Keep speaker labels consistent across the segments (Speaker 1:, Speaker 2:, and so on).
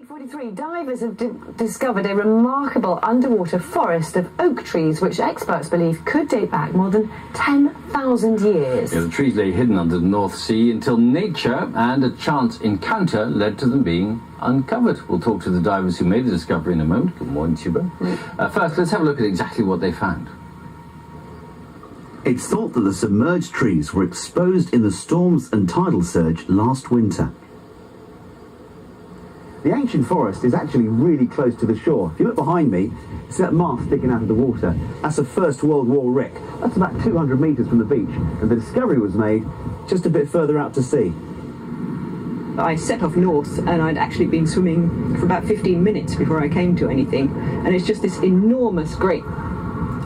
Speaker 1: 8:43, divers have discovered a remarkable underwater forest of oak trees, which experts believe could date back more than 10,000 years.
Speaker 2: Yeah, the trees lay hidden under the North Sea until nature and a chance encounter led to them being uncovered. We'll talk to the divers who made the discovery in a moment. Good morning to you both. First, let's have a look at exactly what they found.
Speaker 3: It's thought that the submerged trees were exposed in the storms and tidal surge last winter. The ancient forest is actually really close to the shore. If you look behind me, see that mast sticking out of the water? That's a First World War wreck. That's about 200 metres from the beach, and the discovery was made just a bit further out to sea.
Speaker 4: I set off north and I'd actually been swimming for about 15 minutes before I came to anything, and it's just this enormous, great,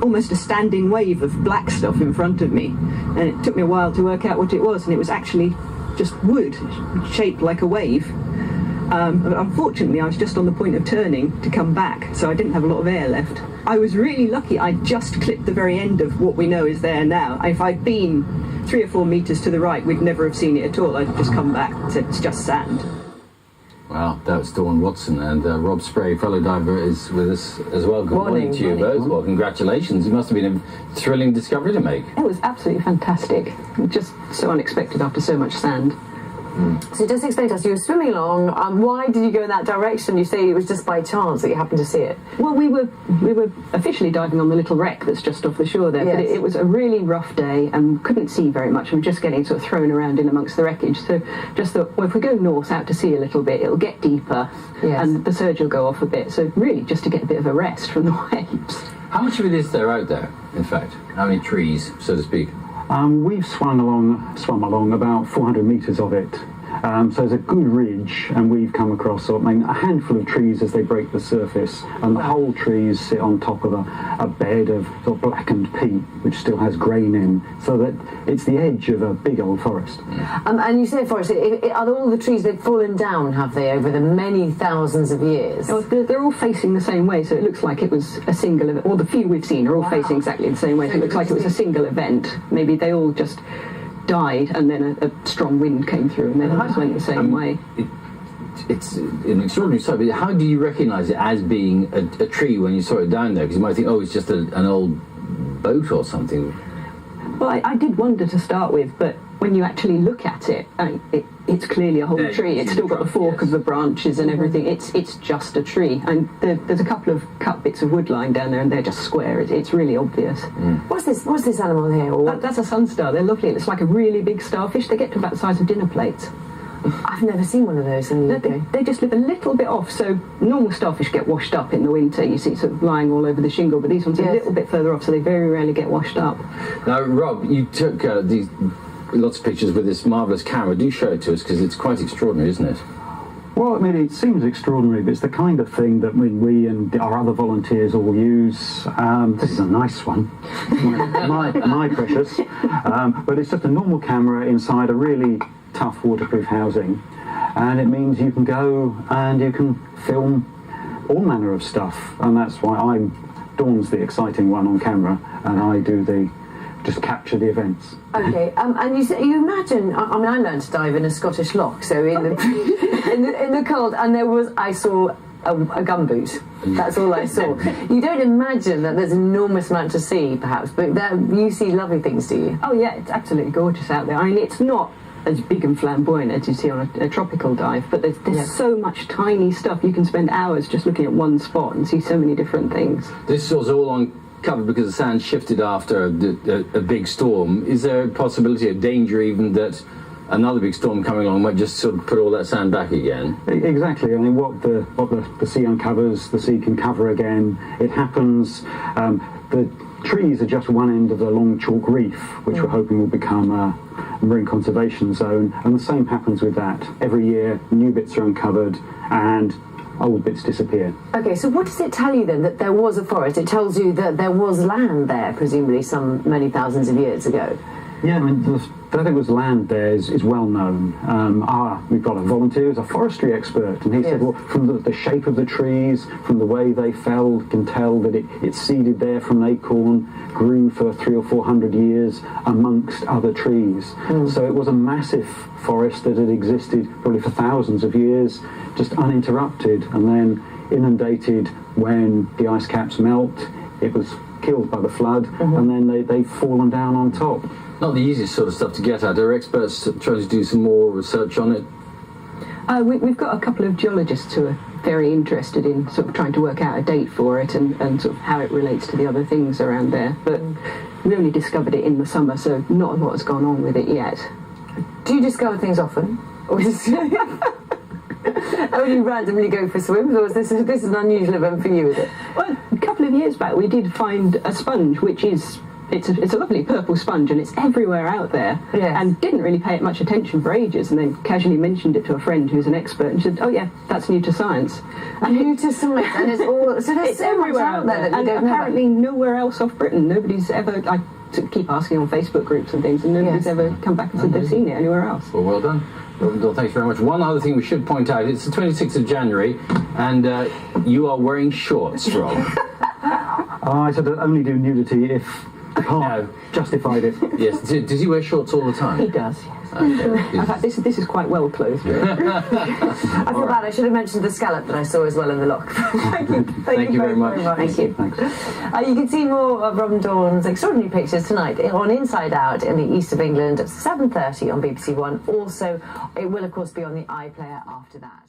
Speaker 4: almost a standing wave of black stuff in front of me, and it took me a while to work out what it was, and it was actually just wood shaped like a wave. But unfortunately I was just on the point of turning to come back, so I didn't have a lot of air left. I was really lucky. I just clipped the very end of what we know is there now. If I'd been 3 or 4 metres to the right, we'd never have seen it at all. I'd just come back and said it's just sand.
Speaker 2: Wow, that was Dawn Watson, and Rob Spray, fellow diver, is with us as well. Good morning to you both. Well, congratulations. It must have been a thrilling discovery to make.
Speaker 4: It was absolutely fantastic. Just so unexpected after so much sand.
Speaker 1: So just explain to us, you were swimming along, why did you go in that direction? You say it was just by chance that you happened to see it.
Speaker 4: Well, we were officially diving on the little wreck that's just off the shore there, yes. But it was a really rough day and couldn't see very much. We were just getting sort of thrown around in amongst the wreckage, so just thought, well, if we go north out to sea a little bit, it'll get deeper, yes. And the surge will go off a bit, so really just to get a bit of a rest from the waves.
Speaker 2: How much of it is there out there, in fact? How many trees, so to speak?
Speaker 5: We've swum along about 400 metres of it. So there's a good ridge, and we've come across a handful of trees as they break the surface, and the whole trees sit on top of a bed of sort of blackened peat, which still has grain in, so that it's the edge of a big old forest.
Speaker 1: And you say forest, are all the trees, they've fallen down, have they, over the many thousands of years?
Speaker 4: Oh, they're all facing the same way, so it looks like it was a single event, or the few we've seen are all facing exactly the same way, so it looks like it was a single event. Maybe they all just died and then a strong wind came through and then it just went the same way.
Speaker 2: It's an extraordinary sight, but how do you recognise it as being a tree when you saw it down there? Because you might think, oh, it's just an old boat or something.
Speaker 4: Well, I did wonder to start with, but when you actually look at it, it's clearly a whole tree. It's still got the fork of the branches and everything. It's just a tree. And there's a couple of cut bits of wood lying down there, and they're just square. It's really obvious.
Speaker 1: What's this animal here?
Speaker 4: That's a sunstar. They're lovely. It's like a really big starfish. They get to about the size of dinner plates.
Speaker 1: I've never seen one of those in the UK.
Speaker 4: They just live a little bit off, so normal starfish get washed up in the winter. You see sort of lying all over the shingle, but these ones are a little bit further off, so they very rarely get washed up.
Speaker 2: Now, Rob, you took these lots of pictures with this marvellous camera. Do show it to us, because it's quite extraordinary, isn't it?
Speaker 5: Well, I mean, it seems extraordinary, but it's the kind of thing that we and our other volunteers all use. This is a nice one, my precious. But it's just a normal camera inside a really tough waterproof housing, and it means you can go and you can film all manner of stuff, and that's why Dawn's the exciting one on camera, and I do just capture the events.
Speaker 1: Okay, and you imagine, I mean, I learned to dive in a Scottish loch, so in the cold, and I saw a gumboot. That's all I saw. You don't imagine that there's an enormous amount to see, perhaps, but you see lovely things, do you?
Speaker 4: Oh yeah, it's absolutely gorgeous out there. I mean, it's not as big and flamboyant as you see on a tropical dive, but there's so much tiny stuff. You can spend hours just looking at one spot and see so many different things.
Speaker 2: This was all uncovered because the sand shifted after a big storm. Is there a possibility of danger even that another big storm coming along might just sort of put all that sand back again?
Speaker 5: Exactly. I mean, what the sea uncovers, the sea can cover again. It happens. The trees are just one end of the long chalk reef, which we're hoping will become a marine conservation zone, and the same happens with that. Every year, new bits are uncovered and old bits disappear.
Speaker 1: Okay, so what does it tell you then, that there was a forest? It tells you that there was land there, presumably many thousands of years ago.
Speaker 5: Yeah, I mean, that it was land there is well known. We've got a volunteer who's a forestry expert, and he said, well, from the shape of the trees, from the way they fell, you can tell that it seeded there from an acorn, grew for 300 or 400 years amongst other trees. So it was a massive forest that had existed probably for thousands of years, just uninterrupted, and then inundated when the ice caps melt. It was killed by the flood, and then they've fallen down on top.
Speaker 2: Not the easiest sort of stuff to get at. Are experts trying to do some more research on it?
Speaker 4: We've got a couple of geologists who are very interested in sort of trying to work out a date for it and sort of how it relates to the other things around there. But we only discovered it in the summer, so not a lot has gone on with it yet.
Speaker 1: Do you discover things often? Or just only randomly go for swims, or is this an unusual event for you, is it?
Speaker 4: Well, a couple of years back we did find a sponge, which is it's a lovely purple sponge, and it's everywhere out there.
Speaker 1: Yes.
Speaker 4: And didn't really pay it much attention for ages, and then casually mentioned it to a friend who's an expert, and she said, "Oh yeah, that's new to science."
Speaker 1: And new to science, and it's all so there's
Speaker 4: It's
Speaker 1: so much
Speaker 4: everywhere
Speaker 1: out there that we
Speaker 4: and
Speaker 1: don't know.
Speaker 4: apparently nowhere else off Britain. Nobody's ever. I keep asking on Facebook groups and things, and nobody's ever come back and said they've seen it anywhere else.
Speaker 2: Well done. Well, thanks very much. One other thing we should point out, it's the 26th of January, and you are wearing shorts, Rob.
Speaker 5: I said I'd only do nudity if the park justified it.
Speaker 2: Yes. Does he wear shorts all the time?
Speaker 4: He does, yes.
Speaker 2: Okay.
Speaker 4: In fact, this is quite well clothed.
Speaker 1: I feel bad. I should have mentioned the scallop that I saw as well in the lock. Thank you.
Speaker 2: Thank you very much.
Speaker 4: Thank you.
Speaker 5: Thanks.
Speaker 1: You can see more of Robin Dawn's extraordinary pictures tonight on Inside Out in the east of England at 7:30 on BBC One. Also, it will of course be on the iPlayer after that.